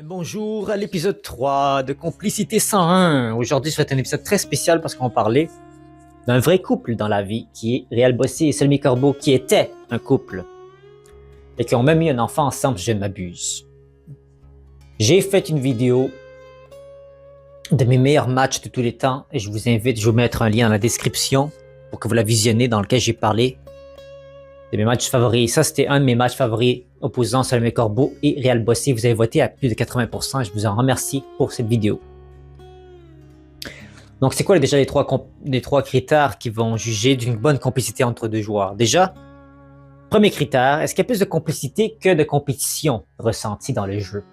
Bonjour à l'épisode 3 de Complicité 101. Aujourd'hui, ça va être un épisode très spécial parce qu'on va parler d'un vrai couple dans la vie qui est Réal Bossé et Salmi Corbeau, qui étaient un couple et qui ont même eu un enfant ensemble, si je ne m'abuse. J'ai fait une vidéo de mes meilleurs matchs de tous les temps et je vous invite, je vais vous mettre un lien dans la description pour que vous la visionnez, dans lequel j'ai parlé de mes matchs favoris. Ça, c'était un de mes matchs favoris opposant Salmi Corbeau et Réal Bossé. Vous avez voté à plus de 80%. Je vous en remercie pour cette vidéo. Donc, c'est quoi déjà les trois critères qui vont juger d'une bonne complicité entre deux joueurs? Déjà, premier critère, est-ce qu'il y a plus de complicité que de compétition ressentie dans le jeu?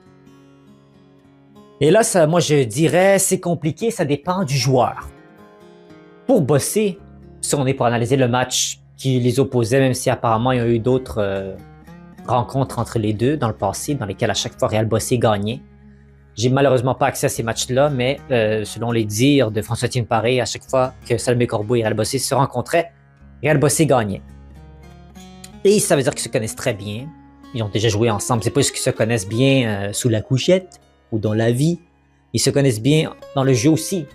Et là, ça, moi, je dirais, c'est compliqué, ça dépend du joueur. Pour Bossé, si on est pour analyser le match qui les opposait, même si apparemment il y a eu d'autres rencontres entre les deux dans le passé, dans lesquelles à chaque fois Réal Bossé gagnait. J'ai malheureusement pas accès à ces matchs-là, mais selon les dires de François-Étienne Paré, à chaque fois que Salmi Corbeau et Réal Bossé se rencontraient, Réal Bossé gagnait. Et ça veut dire qu'ils se connaissent très bien. Ils ont déjà joué ensemble. C'est pas juste qu'ils se connaissent bien sous la couchette ou dans la vie. Ils se connaissent bien dans le jeu aussi.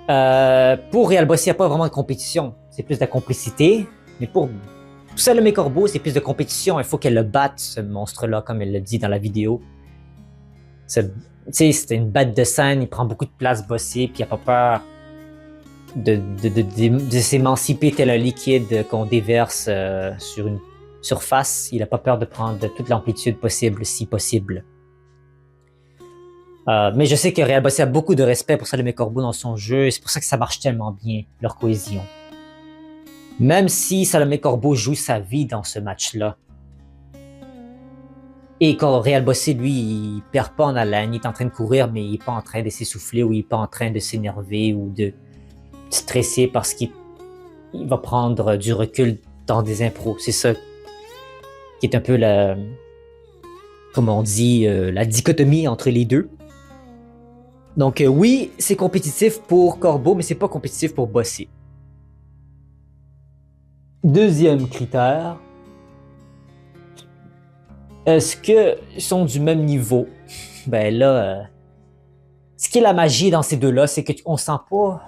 Pour Réal Bossé, il n'y a pas vraiment de compétition. C'est plus de la complicité. Mais pour Salmi Corbeau, c'est plus de compétition. Il faut qu'elle le batte, ce monstre-là, comme elle le dit dans la vidéo. C'est une bête de scène. Il prend beaucoup de place, Bossé, puis il n'a pas peur de s'émanciper tel un liquide qu'on déverse sur une surface. Il n'a pas peur de prendre toute l'amplitude possible, si possible. Mais je sais que Réal Bossé a beaucoup de respect pour Salmi Corbeau dans son jeu, et c'est pour ça que ça marche tellement bien, leur cohésion. Même si Salmi Corbeau joue sa vie dans ce match-là, et quand Réal Bossé, lui, il perd pas en haleine, il est en train de courir, mais il est pas en train de s'essouffler, ou il est pas en train de s'énerver, ou de stresser parce qu'il va prendre du recul dans des impros. C'est ça qui est un peu la, comme on dit, la dichotomie entre les deux. Donc oui, c'est compétitif pour Corbeau, mais c'est pas compétitif pour Bossé. Deuxième critère, est-ce qu'ils sont du même niveau? Ben là, ce qui est la magie dans ces deux-là, c'est qu'on sent pas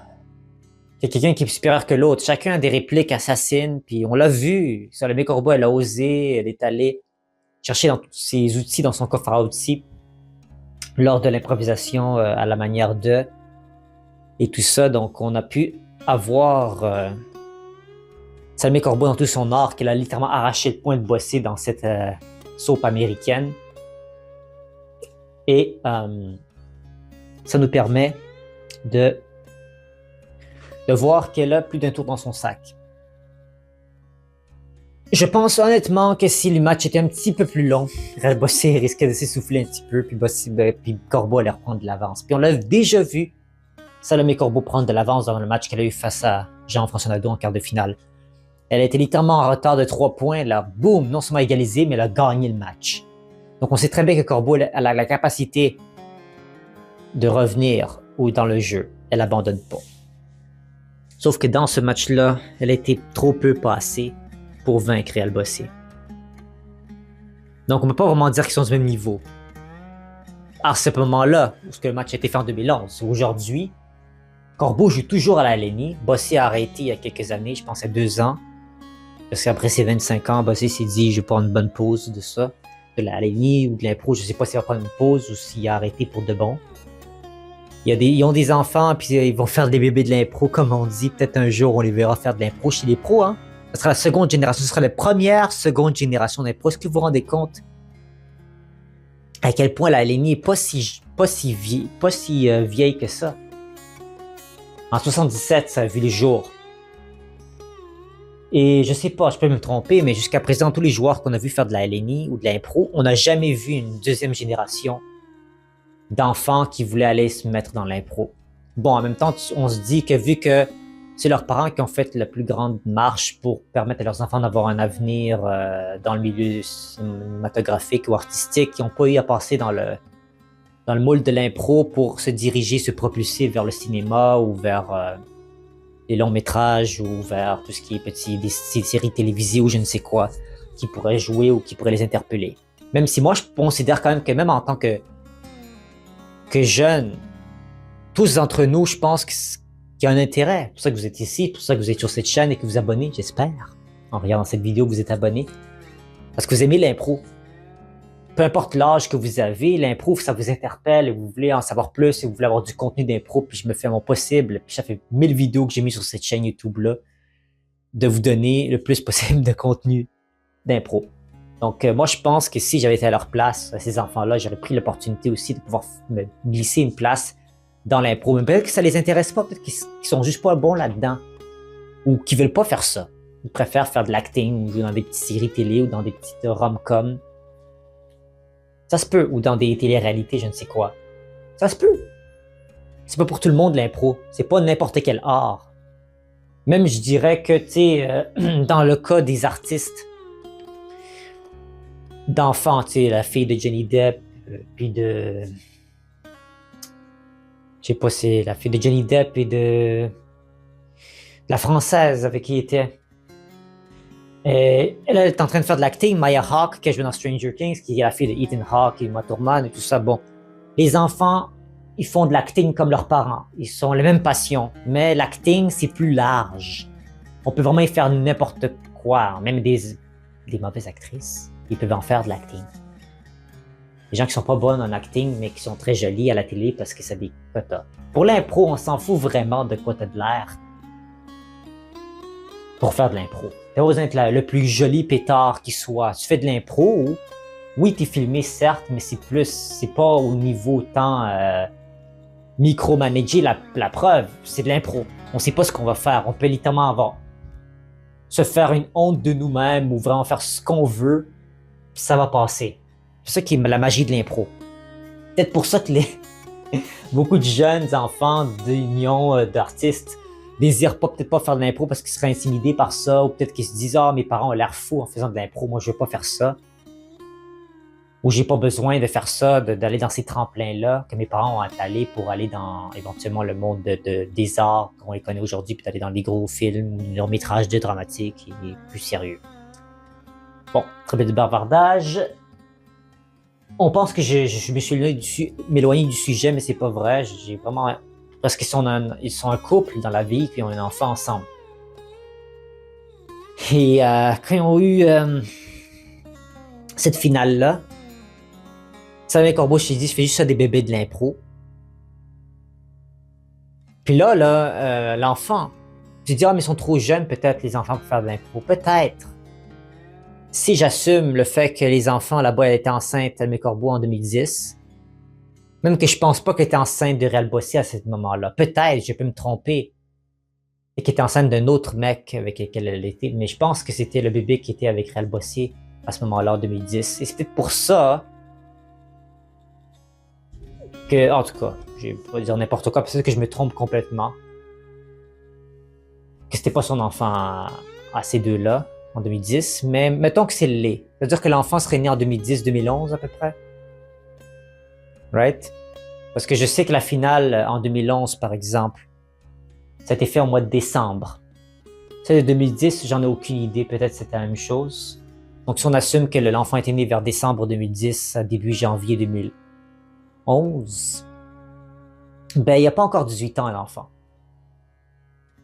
qu'il y a quelqu'un qui est supérieur que l'autre. Chacun a des répliques assassines, puis on l'a vu. Salmi Corbeau, elle a osé, elle est allée chercher dans tous ses outils dans son coffre à outils lors de l'improvisation à la manière de et tout ça. Donc, on a pu avoir Salmi Corbeau dans tout son art, qu'elle a littéralement arraché le point de Bossé dans cette soap américaine. Et ça nous permet de voir qu'elle a plus d'un tour dans son sac. Je pense honnêtement que si le match était un petit peu plus long, Réal Bossé risquait de s'essouffler un petit peu, puis Corbeau allait reprendre de l'avance. Puis on l'a déjà vu, Salmi Corbeau prendre de l'avance dans le match qu'elle a eu face à Jean-François Nadeau en quart de finale. Elle a été littéralement en retard de 3 points, elle a, boum, non seulement égalisé, mais elle a gagné le match. Donc on sait très bien que Corbeau a la capacité de revenir ou dans le jeu. Elle abandonne pas. Sauf que dans ce match-là, elle a été trop peu passée pour vaincre Réal Bossé. Donc on ne peut pas vraiment dire qu'ils sont du même niveau. À ce moment-là, parce que le match a été fait en 2011, aujourd'hui, Corbeau joue toujours à la LNI. Bossé a arrêté il y a quelques années, je pense à 2 ans. Parce qu'après ses 25 ans, Bossé s'est dit je vais prendre une bonne pause de ça, de la LNI ou de l'impro. Je ne sais pas s'il va prendre une pause ou s'il a arrêté pour de bon. Ils ont des enfants, puis ils vont faire des bébés de l'impro, comme on dit. Peut-être un jour, on les verra faire de l'impro chez les pros. Hein? Ce sera la seconde génération, ce sera la première seconde génération d'impro. Est-ce que vous vous rendez compte à quel point la LNI n'est pas si vieille que ça? En 77, ça a vu les jours. Et je sais pas, je peux me tromper, mais jusqu'à présent, tous les joueurs qu'on a vu faire de la LNI ou de l'impro, on n'a jamais vu une deuxième génération d'enfants qui voulaient aller se mettre dans l'impro. Bon, en même temps, on se dit que vu que c'est leurs parents qui ont fait la plus grande marche pour permettre à leurs enfants d'avoir un avenir dans le milieu cinématographique ou artistique, qui n'ont pas eu à passer dans le moule de l'impro pour se diriger, se propulser vers le cinéma ou vers les longs métrages ou vers tout ce qui est des séries télévisées ou je ne sais quoi qui pourraient jouer ou qui pourraient les interpeller. Même si moi, je considère quand même que même en tant que jeune, tous d'entre nous, je pense qu'il y a un intérêt. C'est pour ça que vous êtes ici, c'est pour ça que vous êtes sur cette chaîne et que vous vous abonnez, j'espère. En regardant cette vidéo, vous êtes abonné. Parce que vous aimez l'impro. Peu importe l'âge que vous avez, l'impro, ça vous interpelle et vous voulez en savoir plus et vous voulez avoir du contenu d'impro, puis je me fais mon possible, puis ça fait 1000 vidéos que j'ai mis sur cette chaîne YouTube-là, de vous donner le plus possible de contenu d'impro. Donc, moi, je pense que si j'avais été à leur place, à ces enfants-là, j'aurais pris l'opportunité aussi de pouvoir me glisser une place dans l'impro. Mais peut-être que ça les intéresse pas, peut-être qu'ils sont juste pas bons là-dedans, ou qu'ils veulent pas faire ça. Ils préfèrent faire de l'acting, ou jouer dans des petites séries télé, ou dans des petites rom-coms. Ça se peut, ou dans des télé-réalités, je ne sais quoi. Ça se peut. C'est pas pour tout le monde l'impro. C'est pas n'importe quel art. Même, je dirais que, tu sais, dans le cas des artistes, d'enfants, tu sais, la fille de Johnny Depp, puis de... Je sais pas, c'est la fille de Johnny Depp et de... La française avec qui il était. Elle est en train de faire de l'acting, Maya Hawke, qui a joué dans Stranger Things, qui est la fille de Ethan Hawke et Uma Thurman et tout ça. Bon, les enfants, ils font de l'acting comme leurs parents. Ils ont les mêmes passions, mais l'acting, c'est plus large. On peut vraiment y faire n'importe quoi, même des mauvaises actrices. Ils peuvent en faire de l'acting. Les gens qui sont pas bonnes en acting, mais qui sont très jolis à la télé parce que ça des quotas. Pour l'impro, on s'en fout vraiment de quoi t'as de l'air pour faire de l'impro. T'as besoin d'être le plus joli pétard qui soit. Tu fais de l'impro, oui, t'es filmé, certes, mais c'est pas au niveau tant micromanager la preuve. C'est de l'impro. On sait pas ce qu'on va faire. On peut littéralement avoir se faire une honte de nous-mêmes ou vraiment faire ce qu'on veut, puis ça va passer. C'est ça qui est la magie de l'impro. Peut-être pour ça que beaucoup de jeunes enfants d'union d'artistes désirent peut-être pas faire de l'impro parce qu'ils seraient intimidés par ça, ou peut-être qu'ils se disent « Ah, mes parents ont l'air fous en faisant de l'impro, moi je veux pas faire ça. » Ou « J'ai pas besoin de faire ça, d'aller dans ces tremplins-là que mes parents ont allé pour aller dans éventuellement le monde des arts qu'on les connaît aujourd'hui, puis d'aller dans les gros films, longs métrages de dramatique et plus sérieux. » Bon, très bien de bavardage. On pense que je me suis m'éloigné du sujet, mais c'est pas vrai. J'ai vraiment... Parce qu'ils sont un couple dans la vie, puis ils ont un enfant ensemble. Et quand ils ont eu cette finale-là, Samuel Corbeau, je t'ai dit, je fais juste ça des bébés de l'impro. Puis là, l'enfant, tu te dis, ah, mais ils sont trop jeunes, peut-être, les enfants, pour faire de l'impro. Peut-être. Si j'assume le fait que les enfants, là-bas, elle était enceinte, Samuel Corbeau, en 2010, même que je pense pas qu'elle était enceinte de Réal Bossé à ce moment-là. Peut-être, je peux me tromper. Et qu'elle était enceinte d'un autre mec avec lequel elle était. Mais je pense que c'était le bébé qui était avec Réal Bossé à ce moment-là, en 2010. Et c'est peut-être pour ça que, en tout cas, je vais pas dire n'importe quoi, peut-être que je me trompe complètement. Que c'était pas son enfant à ces deux-là, en 2010. Mais mettons que c'est le lait. C'est-à-dire que l'enfant serait né en 2010-2011 à peu près. Right? Parce que je sais que la finale en 2011, par exemple, ça a été fait au mois de décembre. Celle de 2010, j'en ai aucune idée. Peut-être c'était la même chose. Donc, si on assume que l'enfant était né vers décembre 2010 à début janvier 2011, ben, il n'y a pas encore 18 ans, l'enfant.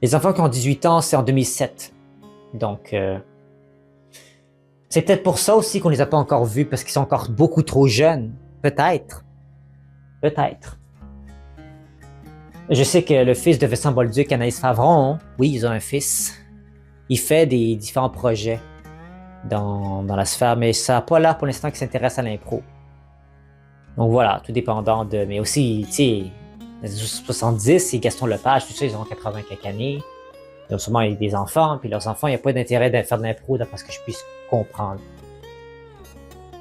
Les enfants qui ont 18 ans, c'est en 2007. Donc, c'est peut-être pour ça aussi qu'on les a pas encore vus, parce qu'ils sont encore beaucoup trop jeunes. Peut-être. Peut-être. Je sais que le fils de Vincent Bolduc, Anaïs Favron, oui, ils ont un fils. Il fait des différents projets dans la sphère, mais ça n'a pas l'air pour l'instant qu'il s'intéresse à l'impro. Donc voilà, tout dépendant de... Mais aussi, tu sais, les 70, c'est Gaston Lepage, tout ça, ils ont 80 quelques années. Ils ont sûrement eu des enfants, puis leurs enfants, il n'y a pas d'intérêt de faire de l'impro, d'après ce que je puisse comprendre.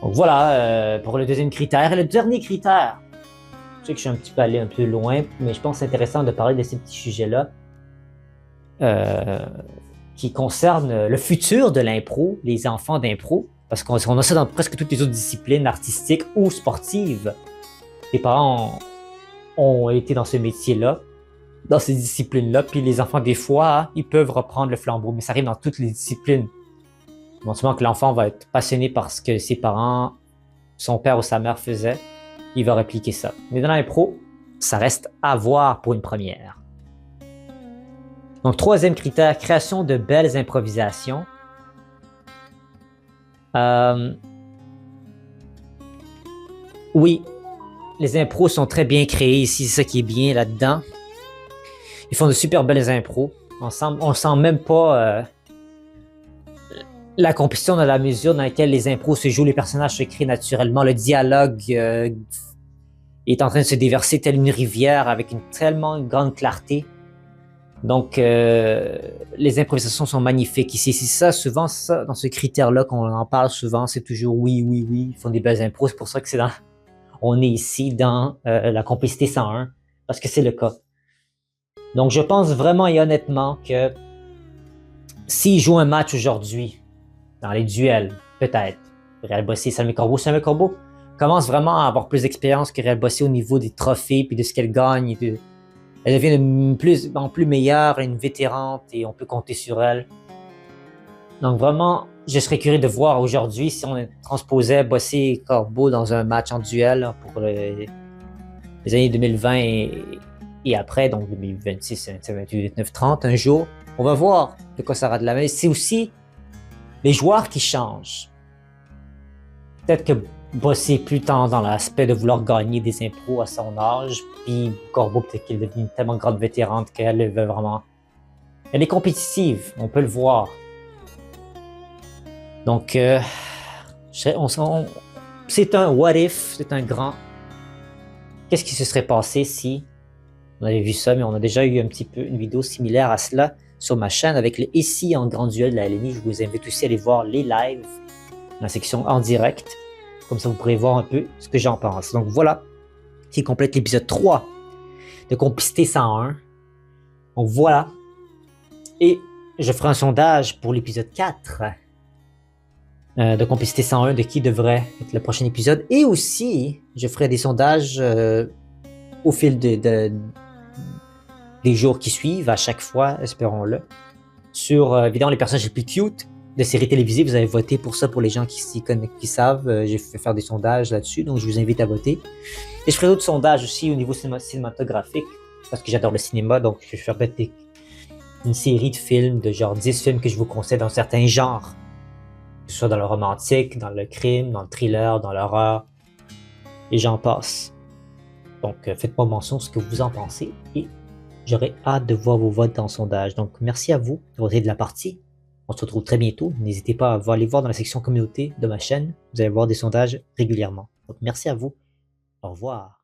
Donc voilà, pour le deuxième critère. Et le dernier critère, je sais que je suis un petit peu allé un peu loin, mais je pense que c'est intéressant de parler de ces petits sujets-là qui concernent le futur de l'impro, les enfants d'impro, parce qu'on a ça dans presque toutes les autres disciplines artistiques ou sportives. Les parents ont été dans ce métier-là, dans ces disciplines-là, puis les enfants, des fois, ils peuvent reprendre le flambeau, mais ça arrive dans toutes les disciplines. Bon, souvent que l'enfant va être passionné par ce que ses parents son père ou sa mère faisait, il va répliquer ça. Mais dans l'impro, ça reste à voir pour une première. Donc, troisième critère, création de belles improvisations. Oui, les impros sont très bien créés ici, c'est ça qui est bien là-dedans. Ils font de super belles impros. On sent même pas la compétition dans la mesure dans laquelle les impros se jouent, les personnages se créent naturellement, le dialogue est en train de se déverser telle une rivière avec une tellement grande clarté. Donc, les improvisations sont magnifiques ici. C'est ça, souvent, ça, dans ce critère-là qu'on en parle souvent, c'est toujours oui, oui, oui, ils font des belles impros. C'est pour ça que on est ici dans la complicité 101, parce que c'est le cas. Donc, je pense vraiment et honnêtement que s'ils jouent un match aujourd'hui, dans les duels, peut-être, Réal Bossé et Salmé Corbeau commence vraiment à avoir plus d'expérience que Réal Bossé au niveau des trophées, puis de ce qu'elle gagne, elle devient en plus meilleure, une vétérante et on peut compter sur elle. Donc vraiment, je serais curieux de voir aujourd'hui si on transposait Bossé et Corbeau dans un match en duel pour les années 2020 et après, donc 2026, 2027, 2028, 2029, 30, un jour. On va voir de quoi ça aura de la main. C'est aussi les joueurs qui changent. Peut-être que Bossé est plus tant dans l'aspect de vouloir gagner des impros à son âge, puis Corbeau, peut-être qu'elle est devenue une tellement grande vétérante qu'elle veut vraiment... Elle est compétitive, on peut le voir. Donc, c'est un what if, c'est un grand... Qu'est-ce qui se serait passé si... On avait vu ça, mais on a déjà eu un petit peu une vidéo similaire à cela sur ma chaîne avec le ici en grand duel de la LNI. Je vous invite aussi à aller voir les lives dans la section en direct. Comme ça, vous pourrez voir un peu ce que j'en pense. Donc voilà, qui complète l'épisode 3 de Complicité 101. Donc voilà. Et je ferai un sondage pour l'épisode 4 de Complicité 101 de qui devrait être le prochain épisode. Et aussi, je ferai des sondages au fil des jours qui suivent, à chaque fois, espérons-le, sur évidemment les personnages les plus cute de séries télévisées. Vous avez voté pour ça pour les gens qui s'y connaissent, qui savent. J'ai fait faire des sondages là-dessus, donc je vous invite à voter. Et je ferai d'autres sondages aussi au niveau cinématographique, parce que j'adore le cinéma, donc je vais faire peut-être une série de films, de genre 10 films que je vous conseille dans certains genres, que ce soit dans le romantique, dans le crime, dans le thriller, dans l'horreur, et j'en passe. Donc faites-moi mention de ce que vous en pensez, et j'aurai hâte de voir vos votes dans le sondage. Donc merci à vous d'avoir été de la partie. On se retrouve très bientôt. N'hésitez pas à aller voir dans la section communauté de ma chaîne. Vous allez voir des sondages régulièrement. Donc merci à vous. Au revoir.